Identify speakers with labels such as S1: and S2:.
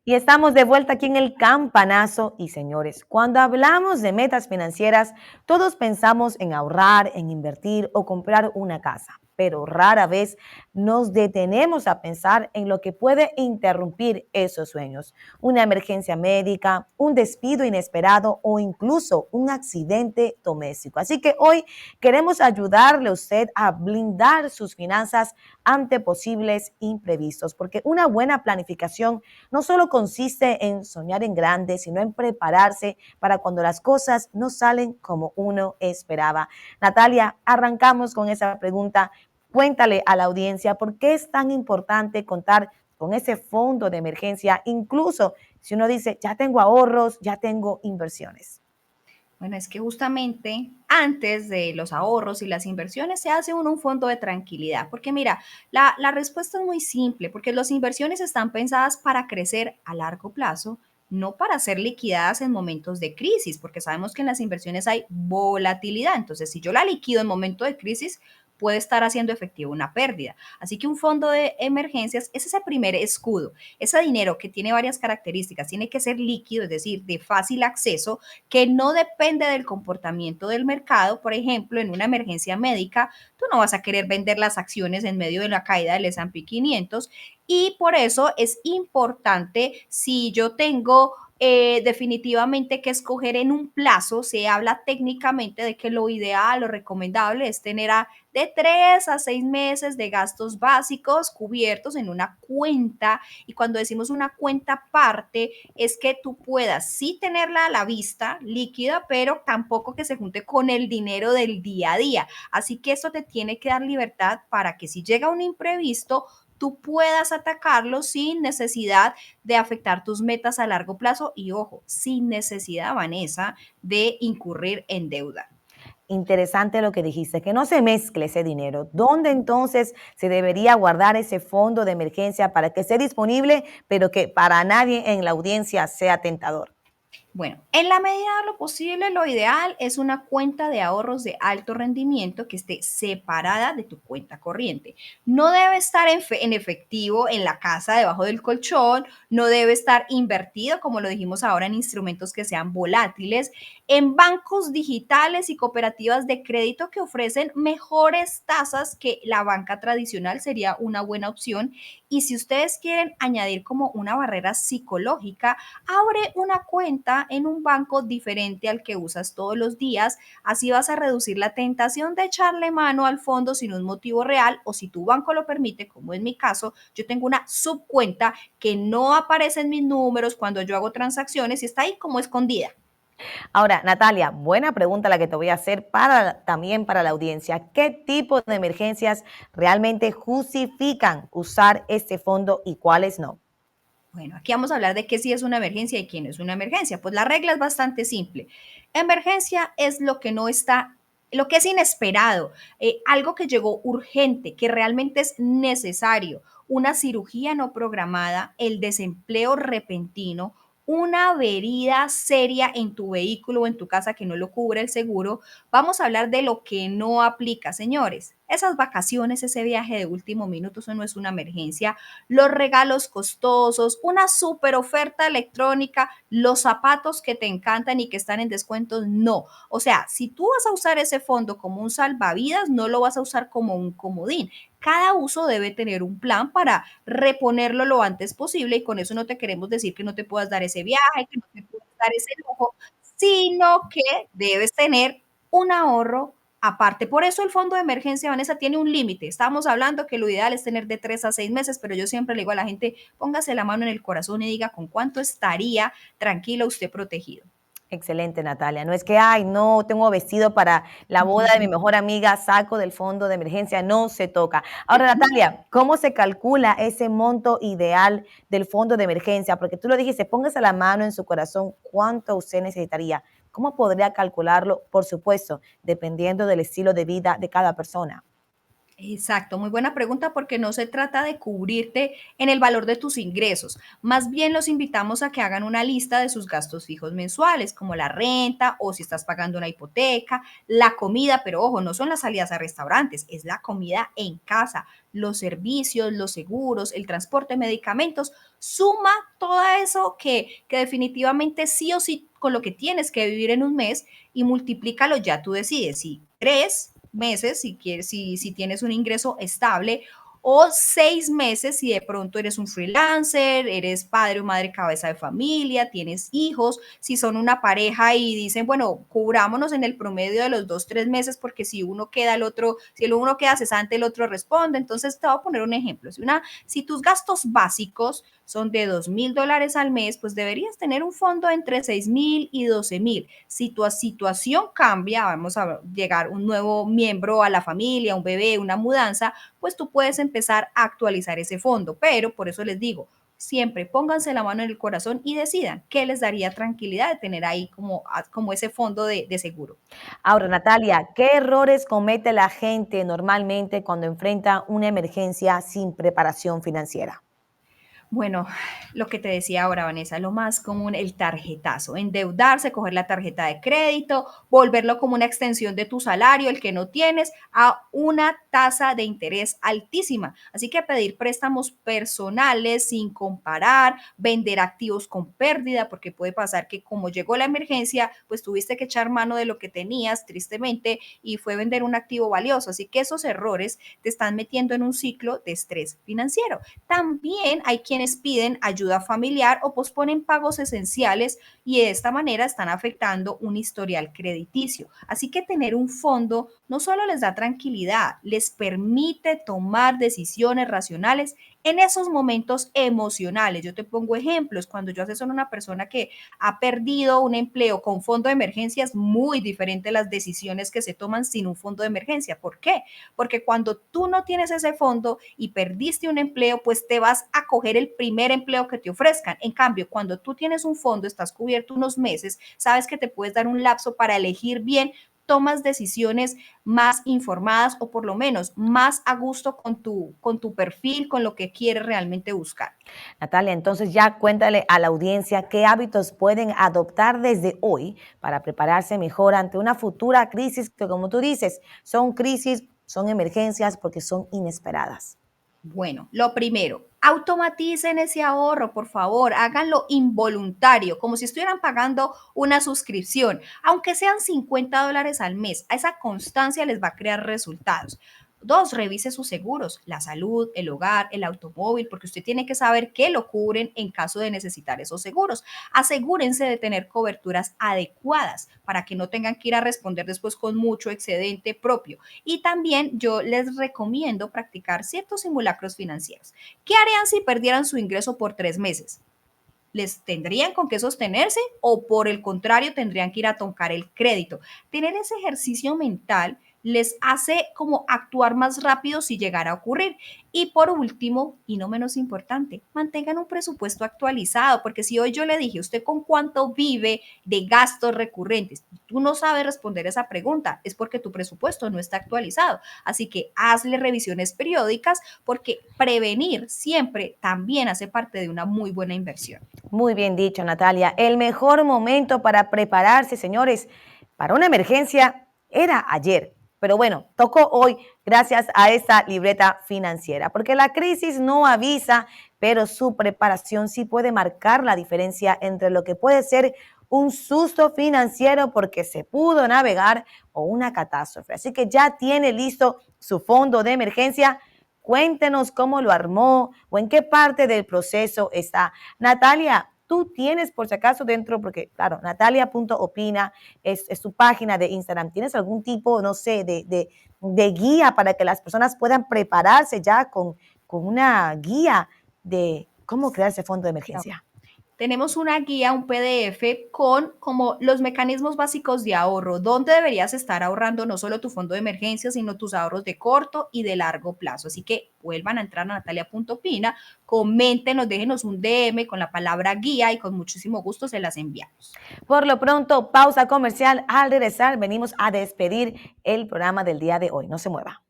S1: Y estamos de vuelta aquí en el campanazo. Y señores, cuando hablamos de metas financieras, todos pensamos en ahorrar, en invertir o comprar una casa, pero rara vez nos detenemos a pensar en lo que puede interrumpir esos sueños. Una emergencia médica, un despido inesperado o incluso un accidente doméstico. Así que hoy queremos ayudarle a usted a blindar sus finanzas ante posibles imprevistos, porque una buena planificación no solo consiste en soñar en grande, sino en prepararse para cuando las cosas no salen como uno esperaba. Natalia, arrancamos con esa pregunta. Cuéntale a la audiencia por qué es tan importante contar con ese fondo de emergencia, incluso si uno dice, ya tengo ahorros, ya tengo inversiones.
S2: Bueno, es que justamente antes de los ahorros y las inversiones se hace un fondo de tranquilidad, porque mira, la respuesta es muy simple, porque las inversiones están pensadas para crecer a largo plazo, no para ser liquidadas en momentos de crisis, porque sabemos que en las inversiones hay volatilidad. Entonces, si yo la liquido en momento de crisis, puede estar haciendo efectivo una pérdida. Así que un fondo de emergencias es ese primer escudo. Ese dinero que tiene varias características, tiene que ser líquido, es decir, de fácil acceso, que no depende del comportamiento del mercado. Por ejemplo, en una emergencia médica, tú no vas a querer vender las acciones en medio de la caída del S&P 500 y por eso es importante si yo tengo definitivamente que escoger en un plazo. Se habla técnicamente de que lo ideal, lo recomendable es tener de 3 a 6 meses de gastos básicos cubiertos en una cuenta. Y cuando decimos una cuenta aparte, es que tú puedas sí tenerla a la vista líquida, pero tampoco que se junte con el dinero del día a día. Así que esto te tiene que dar libertad para que si llega un imprevisto, tú puedas atacarlo sin necesidad de afectar tus metas a largo plazo y, ojo, sin necesidad, Vanessa, de incurrir en deuda.
S1: Interesante lo que dijiste, que no se mezcle ese dinero. ¿Dónde entonces se debería guardar ese fondo de emergencia para que esté disponible, pero que para nadie en la audiencia sea tentador?
S2: Bueno, en la medida de lo posible, lo ideal es una cuenta de ahorros de alto rendimiento que esté separada de tu cuenta corriente. No debe estar en efectivo en la casa debajo del colchón, no debe estar invertido, como lo dijimos ahora, en instrumentos que sean volátiles, en bancos digitales y cooperativas de crédito que ofrecen mejores tasas que la banca tradicional sería una buena opción. Y si ustedes quieren añadir como una barrera psicológica, abre una cuenta en un banco diferente al que usas todos los días. Así vas a reducir la tentación de echarle mano al fondo sin un motivo real, o si tu banco lo permite, como en mi caso, yo tengo una subcuenta que no aparece en mis números cuando yo hago transacciones y está ahí como escondida.
S1: Ahora, Natalia, buena pregunta la que te voy a hacer también para la audiencia. ¿Qué tipo de emergencias realmente justifican usar este fondo y cuáles no?
S2: Bueno, aquí vamos a hablar de qué sí es una emergencia y qué no es una emergencia. Pues la regla es bastante simple. Emergencia es lo que no está, lo que es inesperado, algo que llegó urgente, que realmente es necesario, una cirugía no programada, el desempleo repentino, una avería seria en tu vehículo o en tu casa que no lo cubre el seguro. Vamos a hablar de lo que no aplica, señores. Esas vacaciones, ese viaje de último minuto, eso no es una emergencia. Los regalos costosos, una super oferta electrónica, los zapatos que te encantan y que están en descuentos, no. O sea, si tú vas a usar ese fondo como un salvavidas, no lo vas a usar como un comodín. Cada uso debe tener un plan para reponerlo lo antes posible, y con eso no te queremos decir que no te puedas dar ese viaje, que no te puedas dar ese lujo, sino que debes tener un ahorro aparte. Por eso el fondo de emergencia, Vanessa, tiene un límite. Estamos hablando que lo ideal es tener de 3 a 6 meses, pero yo siempre le digo a la gente, póngase la mano en el corazón y diga con cuánto estaría tranquilo usted protegido.
S1: Excelente, Natalia. No es que, ay, no tengo vestido para la boda de mi mejor amiga, saco del fondo de emergencia, no se toca. Ahora, Natalia, ¿cómo se calcula ese monto ideal del fondo de emergencia? Porque tú lo dijiste, póngase la mano en su corazón, ¿cuánto usted necesitaría? ¿Cómo podría calcularlo? Por supuesto, dependiendo del estilo de vida de cada persona.
S2: Exacto, muy buena pregunta porque no se trata de cubrirte en el valor de tus ingresos. Más bien los invitamos a que hagan una lista de sus gastos fijos mensuales, como la renta o si estás pagando una hipoteca, la comida, pero ojo, no son las salidas a restaurantes, es la comida en casa, los servicios, los seguros, el transporte, medicamentos. Suma todo eso que definitivamente sí o sí con lo que tienes que vivir en un mes y multiplícalo, ya tú decides si 3 meses, si quieres, si tienes un ingreso estable, o 6 meses si de pronto eres un freelancer, eres padre o madre cabeza de familia, tienes hijos, si son una pareja y dicen, bueno, cubrámonos en el promedio de los 2, 3 meses, porque si uno queda el otro, si el uno queda cesante, el otro responde. Entonces te voy a poner un ejemplo. Si tus gastos básicos son de $2,000 al mes, pues deberías tener un fondo entre 6,000 y 12,000. Si tu situación cambia, vamos a llegar un nuevo miembro a la familia, un bebé, una mudanza, pues tú puedes empezar a actualizar ese fondo. Pero por eso les digo, siempre pónganse la mano en el corazón y decidan qué les daría tranquilidad de tener ahí como ese fondo de seguro.
S1: Ahora, Natalia, ¿qué errores comete la gente normalmente cuando enfrenta una emergencia sin preparación financiera?
S2: Bueno, lo que te decía ahora, Vanessa, lo más común, el tarjetazo, endeudarse, coger la tarjeta de crédito, volverlo como una extensión de tu salario, el que no tienes, a una tasa de interés altísima. Así que pedir préstamos personales sin comparar, vender activos con pérdida, porque puede pasar que como llegó la emergencia, pues tuviste que echar mano de lo que tenías, tristemente, y fue vender un activo valioso. Así que esos errores te están metiendo en un ciclo de estrés financiero. También hay quienes piden ayuda familiar o posponen pagos esenciales y de esta manera están afectando un historial crediticio. Así que tener un fondo no solo les da tranquilidad, les permite tomar decisiones racionales en esos momentos emocionales. Yo te pongo ejemplos. Cuando yo asesoro a una persona que ha perdido un empleo con fondo de emergencia, es muy diferente las decisiones que se toman sin un fondo de emergencia. ¿Por qué? Porque cuando tú no tienes ese fondo y perdiste un empleo, pues te vas a coger el primer empleo que te ofrezcan. En cambio, cuando tú tienes un fondo, estás cubierto unos meses, sabes que te puedes dar un lapso para elegir bien, tomas decisiones más informadas o por lo menos más a gusto con tu perfil, con lo que quieres realmente buscar.
S1: Natalia, entonces ya cuéntale a la audiencia qué hábitos pueden adoptar desde hoy para prepararse mejor ante una futura crisis que, como tú dices, son crisis, son emergencias porque son inesperadas.
S2: Bueno, lo primero, automaticen ese ahorro, por favor, háganlo involuntario, como si estuvieran pagando una suscripción, aunque sean $50 al mes. A esa constancia les va a crear resultados. Dos, revise sus seguros, la salud, el hogar, el automóvil, porque usted tiene que saber qué lo cubren en caso de necesitar esos seguros. Asegúrense de tener coberturas adecuadas para que no tengan que ir a responder después con mucho excedente propio. Y también yo les recomiendo practicar ciertos simulacros financieros. ¿Qué harían si perdieran su ingreso por 3 meses? ¿Les tendrían con qué sostenerse o por el contrario tendrían que ir a tocar el crédito? Tener ese ejercicio mental les hace como actuar más rápido si llegara a ocurrir. Y por último, y no menos importante, mantengan un presupuesto actualizado, porque si hoy yo le dije, ¿usted con cuánto vive de gastos recurrentes? Tú no sabes responder esa pregunta, es porque tu presupuesto no está actualizado. Así que hazle revisiones periódicas porque prevenir siempre también hace parte de una muy buena inversión.
S1: Muy bien dicho, Natalia. El mejor momento para prepararse, señores, para una emergencia era ayer. Pero bueno, tocó hoy gracias a esta libreta financiera, porque la crisis no avisa, pero su preparación sí puede marcar la diferencia entre lo que puede ser un susto financiero porque se pudo navegar o una catástrofe. Así que ya tiene listo su fondo de emergencia. Cuéntenos cómo lo armó o en qué parte del proceso está. Natalia, tú tienes por si acaso dentro, porque claro, natalia.opina es su página de Instagram. ¿Tienes algún tipo, no sé, de guía para que las personas puedan prepararse ya con una guía de cómo crear ese fondo de emergencia?
S2: Tenemos una guía, un PDF con como los mecanismos básicos de ahorro, dónde deberías estar ahorrando no solo tu fondo de emergencia, sino tus ahorros de corto y de largo plazo. Así que vuelvan a entrar a natalia.pina, coméntenos, déjenos un DM con la palabra guía y con muchísimo gusto se las enviamos.
S1: Por lo pronto, pausa comercial. Al regresar, venimos a despedir el programa del día de hoy. No se mueva.